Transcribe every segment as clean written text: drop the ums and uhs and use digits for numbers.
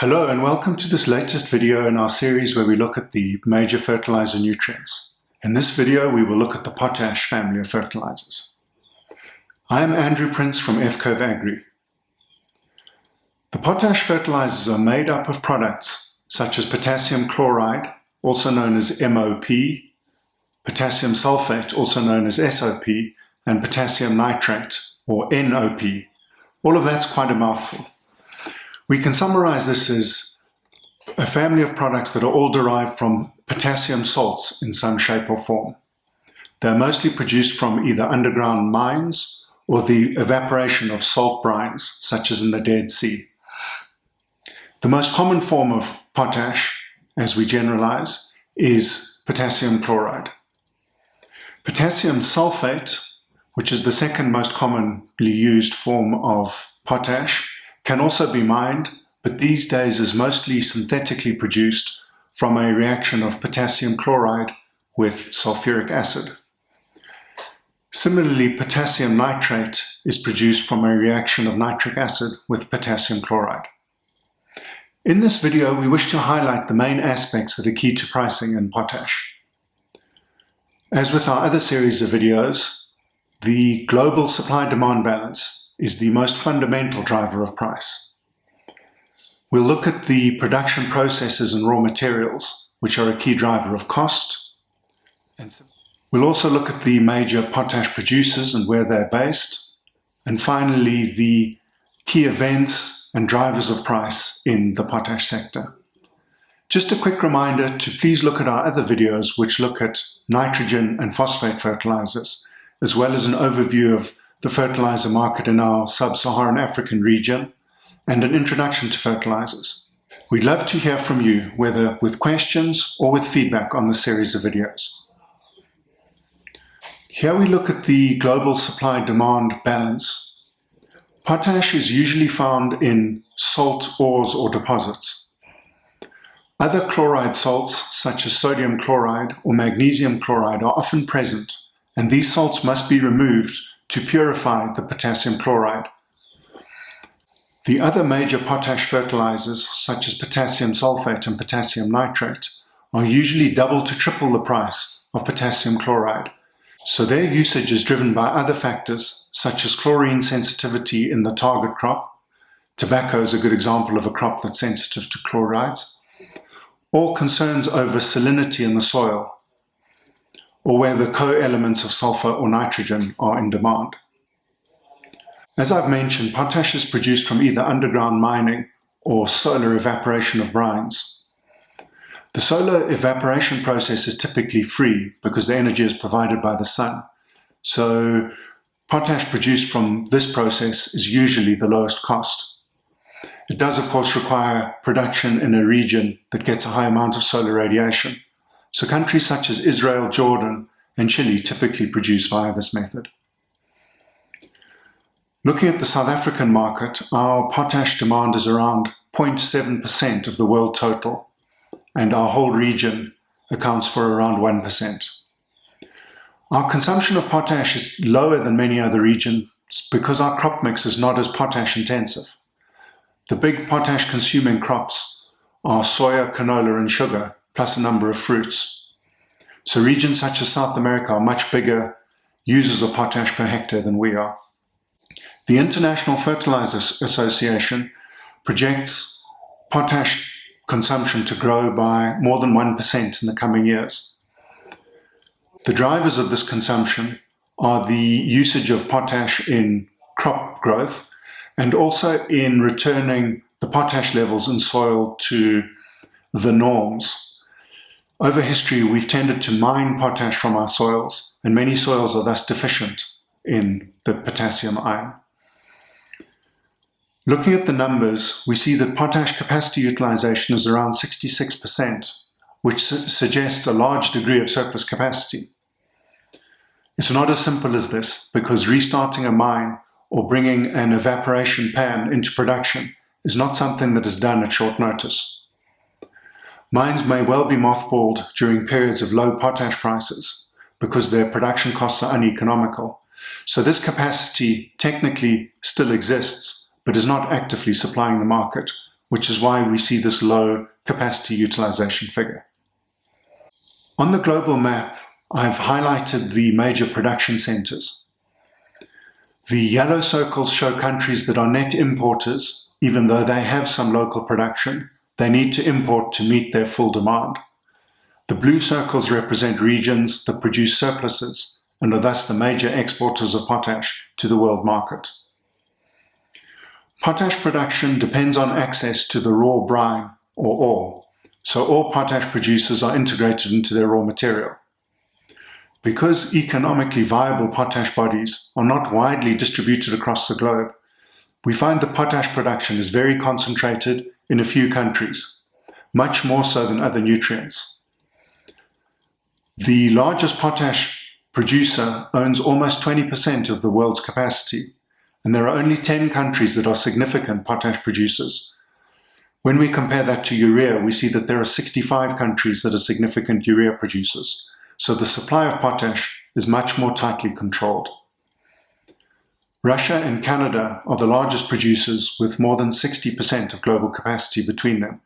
Hello and welcome to this latest video in our series where we look at the major fertilizer nutrients. In this video we will look at the potash family of fertilizers. I am Andrew Prince from F-Cove Agri. The potash fertilizers are made up of products such as potassium chloride, also known as MOP, potassium sulphate, also known as SOP, and potassium nitrate, or NOP. All of that's quite a mouthful. We can summarize this as a family of products that are all derived from potassium salts in some shape or form. They're mostly produced from either underground mines or the evaporation of salt brines, such as in the Dead Sea. The most common form of potash, as we generalize, is potassium chloride. Potassium sulphate, which is the second most commonly used form of potash, can also be mined, but these days is mostly synthetically produced from a reaction of potassium chloride with sulfuric acid. Similarly, potassium nitrate is produced from a reaction of nitric acid with potassium chloride. In this video, we wish to highlight the main aspects that are key to pricing in potash. As with our other series of videos, the global supply-demand balance is the most fundamental driver of price. We'll look at the production processes and raw materials, which are a key driver of cost. We'll also look at the major potash producers and where they're based. And finally, the key events and drivers of price in the potash sector. Just a quick reminder to please look at our other videos which look at nitrogen and phosphate fertilizers, as well as an overview of the fertilizer market in our sub-Saharan African region, and an introduction to fertilizers. We'd love to hear from you, whether with questions or with feedback on this series of videos. Here we look at the global supply-demand balance. Potash is usually found in salt ores or deposits. Other chloride salts, such as sodium chloride or magnesium chloride, are often present, and these salts must be removed to purify the potassium chloride. The other major potash fertilizers, such as potassium sulphate and potassium nitrate, are usually double to triple the price of potassium chloride, so their usage is driven by other factors, such as chlorine sensitivity in the target crop. Tobacco is a good example of a crop that's sensitive to chlorides, or concerns over salinity in the soil, or where the co-elements of sulfur or nitrogen are in demand. As I've mentioned, potash is produced from either underground mining or solar evaporation of brines. The solar evaporation process is typically free because the energy is provided by the sun. So potash produced from this process is usually the lowest cost. It does, of course, require production in a region that gets a high amount of solar radiation. So countries such as Israel, Jordan, and Chile typically produce via this method. Looking at the South African market, our potash demand is around 0.7% of the world total, and our whole region accounts for around 1%. Our consumption of potash is lower than many other regions because our crop mix is not as potash intensive. The big potash consuming crops are soya, canola, and sugar, plus a number of fruits. So regions such as South America are much bigger users of potash per hectare than we are. The International Fertilizers Association projects potash consumption to grow by more than 1% in the coming years. The drivers of this consumption are the usage of potash in crop growth and also in returning the potash levels in soil to the norms. Over history, we've tended to mine potash from our soils, and many soils are thus deficient in the potassium ion. Looking at the numbers, we see that potash capacity utilization is around 66%, which suggests a large degree of surplus capacity. It's not as simple as this, because restarting a mine or bringing an evaporation pan into production is not something that is done at short notice. Mines may well be mothballed during periods of low potash prices because their production costs are uneconomical. So this capacity technically still exists, but is not actively supplying the market which is why we see this low capacity utilization figure. On the global map, I've highlighted the major production centers. The yellow circles show countries that are net importers, even though they have some local production. They need to import to meet their full demand. The blue circles represent regions that produce surpluses and are thus the major exporters of potash to the world market. Potash production depends on access to the raw brine or ore, so all potash producers are integrated into their raw material. Because economically viable potash bodies are not widely distributed across the globe, we find that potash production is very concentrated in a few countries, much more so than other nutrients. The largest potash producer owns almost 20% of the world's capacity, and there are only 10 countries that are significant potash producers. When we compare that to urea, we see that there are 65 countries that are significant urea producers, so the supply of potash is much more tightly controlled. Russia and Canada are the largest producers with more than 60% of global capacity between them.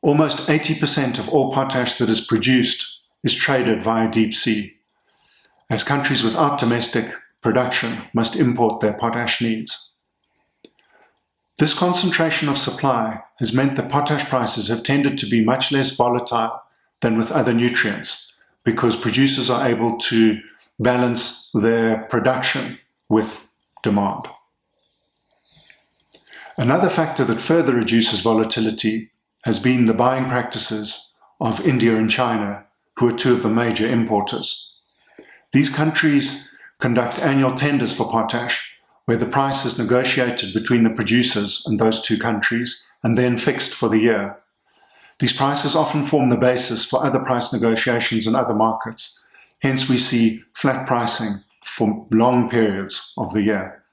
Almost 80% of all potash that is produced is traded via deep sea, as countries without domestic production must import their potash needs. This concentration of supply has meant that potash prices have tended to be much less volatile than with other nutrients, because producers are able to balance their production with demand. Another factor that further reduces volatility has been the buying practices of India and China, who are two of the major importers. These countries conduct annual tenders for potash, where the price is negotiated between the producers and those two countries and then fixed for the year. These prices often form the basis for other price negotiations in other markets. Hence, we see flat pricing for long periods of the year.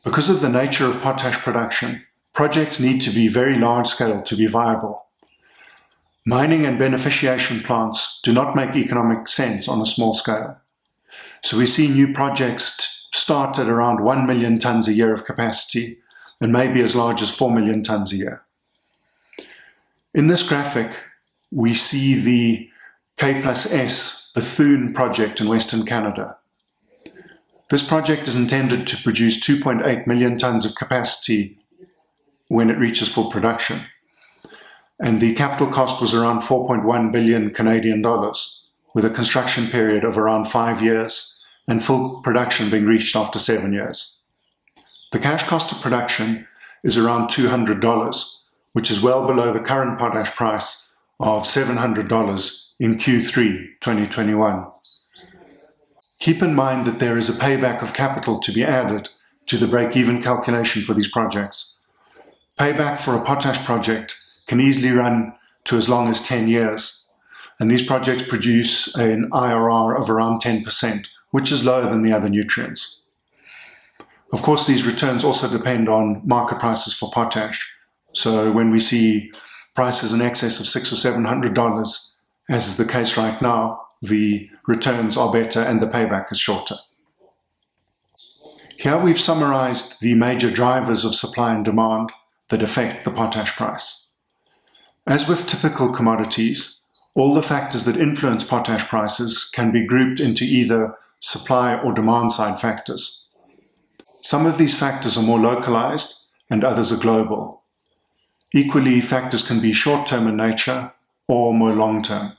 Because of the nature of potash production, projects need to be very large scale to be viable. Mining and beneficiation plants do not make economic sense on a small scale. So we see new projects start at around 1 million tons a year of capacity and maybe as large as 4 million tons a year. In this graphic, we see the K+S Bethune project in Western Canada. This project is intended to produce 2.8 million tons of capacity when it reaches full production. And the capital cost was around 4.1 billion Canadian dollars, with a construction period of around 5 years and full production being reached after 7 years. The cash cost of production is around $200, which is well below the current potash price of $700 in Q3 2021. Keep in mind that there is a payback of capital to be added to the break-even calculation for these projects. Payback for a potash project can easily run to as long as 10 years, and these projects produce an IRR of around 10%, which is lower than the other nutrients. Of course, these returns also depend on market prices for potash. So when we see prices in excess of $600 or $700, as is the case right now, the returns are better and the payback is shorter. Here we've summarized the major drivers of supply and demand that affect the potash price. As with typical commodities, all the factors that influence potash prices can be grouped into either supply or demand side factors. Some of these factors are more localized and others are global. Equally, factors can be short-term in nature or more long-term.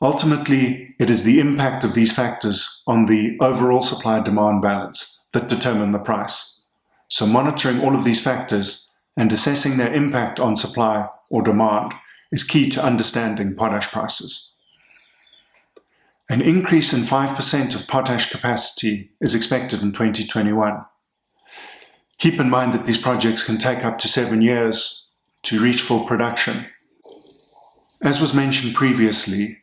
Ultimately, it is the impact of these factors on the overall supply-demand balance that determine the price. So monitoring all of these factors and assessing their impact on supply or demand is key to understanding potash prices. An increase in 5% of potash capacity is expected in 2021. Keep in mind that these projects can take up to 7 years to reach full production. As was mentioned previously,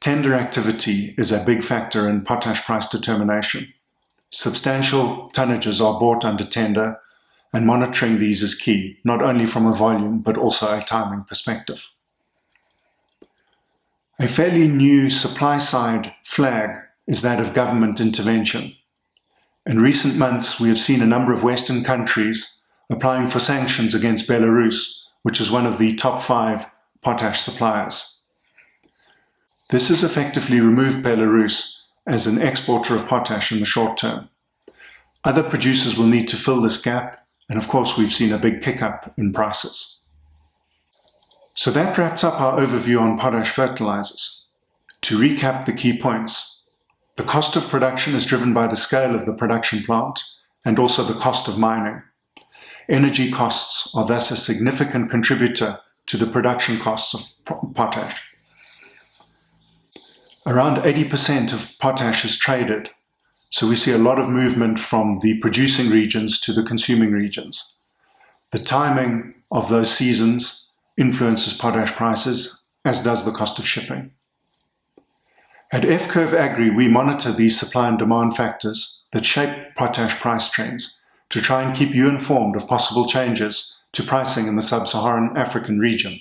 tender activity is a big factor in potash price determination. Substantial tonnages are bought under tender, and monitoring these is key, not only from a volume but also a timing perspective. A fairly new supply-side flag is that of government intervention. In recent months, we have seen a number of Western countries applying for sanctions against Belarus, which is one of the top 5 potash suppliers. This has effectively removed Belarus as an exporter of potash in the short term. Other producers will need to fill this gap, and of course we've seen a big kick-up in prices. So that wraps up our overview on potash fertilizers. To recap the key points, the cost of production is driven by the scale of the production plant and also the cost of mining. Energy costs are thus a significant contributor to the production costs of potash. Around 80% of potash is traded, so we see a lot of movement from the producing regions to the consuming regions. The timing of those seasons influences potash prices, as does the cost of shipping. At F-Curve Agri, we monitor these supply and demand factors that shape potash price trends to try and keep you informed of possible changes to pricing in the sub-Saharan African region.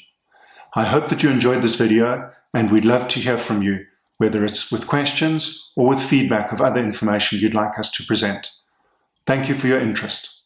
I hope that you enjoyed this video, and we'd love to hear from you, whether it's with questions or with feedback of other information you'd like us to present. Thank you for your interest.